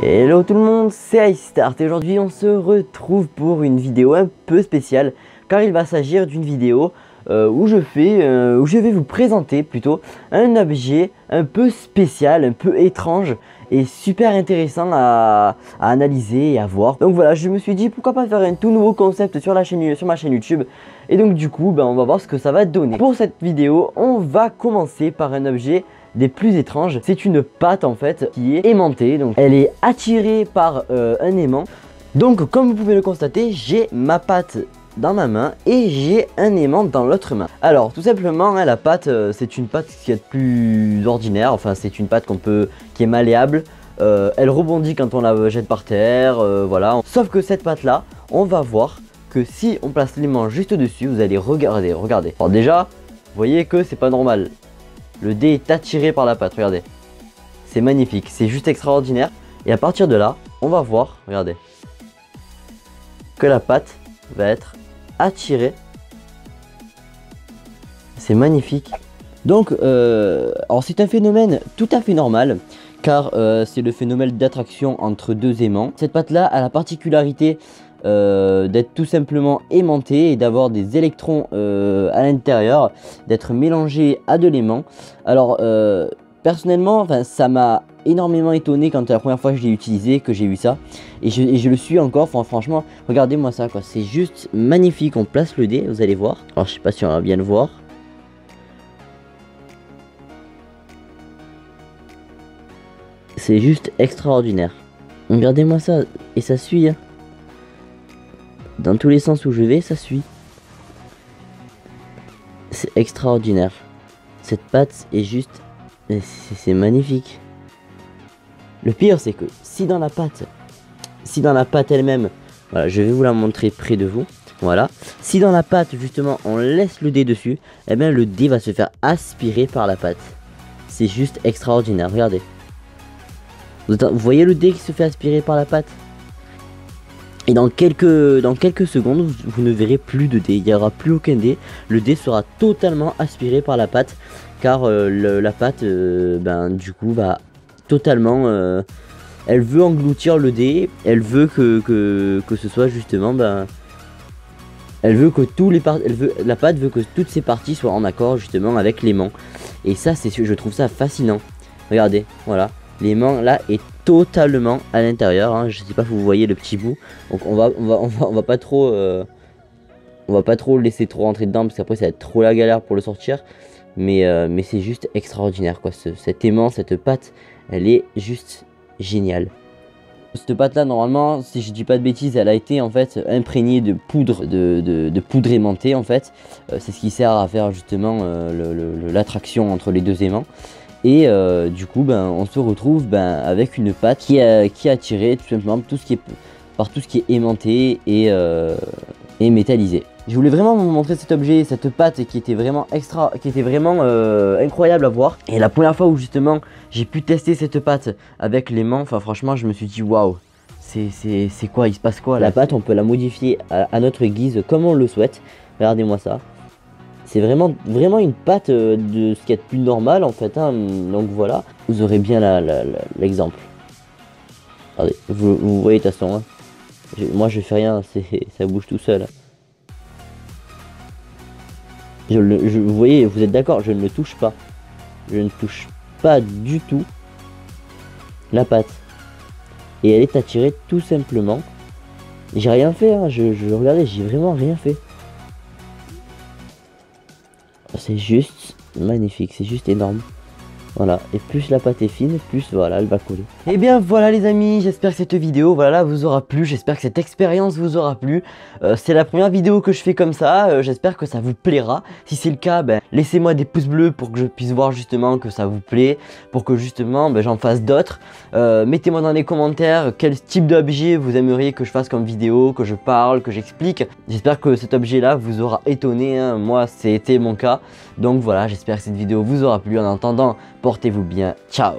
Hello tout le monde, c'est iStart et aujourd'hui on se retrouve pour une vidéo un peu spéciale car il va s'agir d'une vidéo où je vais vous présenter plutôt un objet un peu spécial, un peu étrange et super intéressant à analyser et à voir. Donc voilà, je me suis dit pourquoi pas faire un tout nouveau concept sur ma chaîne YouTube et donc du coup on va voir ce que ça va donner. Pour cette vidéo, on va commencer par un objet des plus étranges. C'est une patte en fait qui est aimantée, donc elle est attirée par un aimant. Donc comme vous pouvez le constater, j'ai ma patte dans ma main et j'ai un aimant dans l'autre main. Alors tout simplement la patte, c'est une patte qui est plus ordinaire, enfin c'est une patte qui est malléable. Elle rebondit quand on la jette par terre, voilà. Sauf que cette patte là, on va voir que si on place l'aimant juste dessus, vous allez regardez. Alors déjà, vous voyez que c'est pas normal. Le dé est attiré par la patte, regardez. C'est magnifique, c'est juste extraordinaire. Et à partir de là, on va voir, regardez, que la patte va être attirée. C'est magnifique. Donc, alors c'est un phénomène tout à fait normal, car c'est le phénomène d'attraction entre deux aimants. Cette patte-là a la particularité d'être tout simplement aimantée et d'avoir des électrons à l'intérieur, d'être mélangés à de l'aimant. Alors personnellement, ça m'a énormément étonné quand la première fois que je l'ai utilisé, que j'ai vu ça, et je le suis encore. Franchement, regardez-moi ça quoi, c'est juste magnifique. On place le dé, vous allez voir. Alors je sais pas si on va bien le voir. C'est juste extraordinaire. Regardez-moi ça, et ça suit hein. Dans tous les sens où je vais, ça suit. C'est extraordinaire. Cette patte est juste... c'est magnifique. Le pire, c'est que si dans la patte elle-même... Voilà, je vais vous la montrer près de vous. Voilà. Si dans la patte, justement, on laisse le dé dessus, eh bien, le dé va se faire aspirer par la patte. C'est juste extraordinaire. Regardez. Vous voyez le dé qui se fait aspirer par la patte? Et dans quelques secondes, vous ne verrez plus de dé, il n'y aura plus aucun dé. Le dé sera totalement aspiré par la patte, car la patte, du coup, totalement, elle veut engloutir le dé. Elle veut que ce soit justement, elle veut que la patte veut que toutes ces parties soient en accord justement avec l'aimant. Et ça, je trouve ça fascinant. Regardez, voilà. L'aimant là est totalement à l'intérieur hein. Je sais pas si vous voyez le petit bout, donc on va pas trop le laisser trop rentrer dedans parce qu'après ça va être trop la galère pour le sortir, mais c'est juste extraordinaire quoi. Cet aimant, cette patte, elle est juste géniale. Cette patte là, normalement, si je dis pas de bêtises, elle a été en fait imprégnée de poudre de poudre aimantée en fait. C'est ce qui sert à faire justement l'attraction entre les deux aimants. Et du coup, on se retrouve avec une patte qui est attirée tout simplement par tout ce qui est aimanté et métallisé. Je voulais vraiment vous montrer cet objet, cette patte qui était vraiment incroyable à voir. Et la première fois où justement j'ai pu tester cette patte avec l'aimant, enfin franchement je me suis dit waouh, c'est quoi, il se passe quoi là? La patte, on peut la modifier à notre guise comme on le souhaite. Regardez-moi ça. C'est vraiment une patte de ce qu'il y a de plus normal en fait hein. Donc voilà, vous aurez bien l'exemple. Regardez, vous voyez de toute façon hein. Moi je fais rien, ça bouge tout seul. Vous voyez, vous êtes d'accord, je ne le touche pas. Je ne touche pas du tout la patte. Et elle est attirée tout simplement. J'ai rien fait hein. Regardez, j'ai vraiment rien fait. C'est juste magnifique, c'est juste énorme. Voilà, et plus la pâte est fine, plus voilà, elle va coller. Et bien voilà les amis, j'espère que cette vidéo vous aura plu, j'espère que cette expérience vous aura plu. C'est la première vidéo que je fais comme ça, j'espère que ça vous plaira. Si c'est le cas, laissez-moi des pouces bleus pour que je puisse voir justement que ça vous plaît, pour que justement j'en fasse d'autres. Mettez-moi dans les commentaires quel type d'objet vous aimeriez que je fasse comme vidéo, que je parle, que j'explique. J'espère que cet objet là vous aura étonné, hein. Moi c'était mon cas. Donc voilà, j'espère que cette vidéo vous aura plu. En attendant, portez-vous bien, ciao.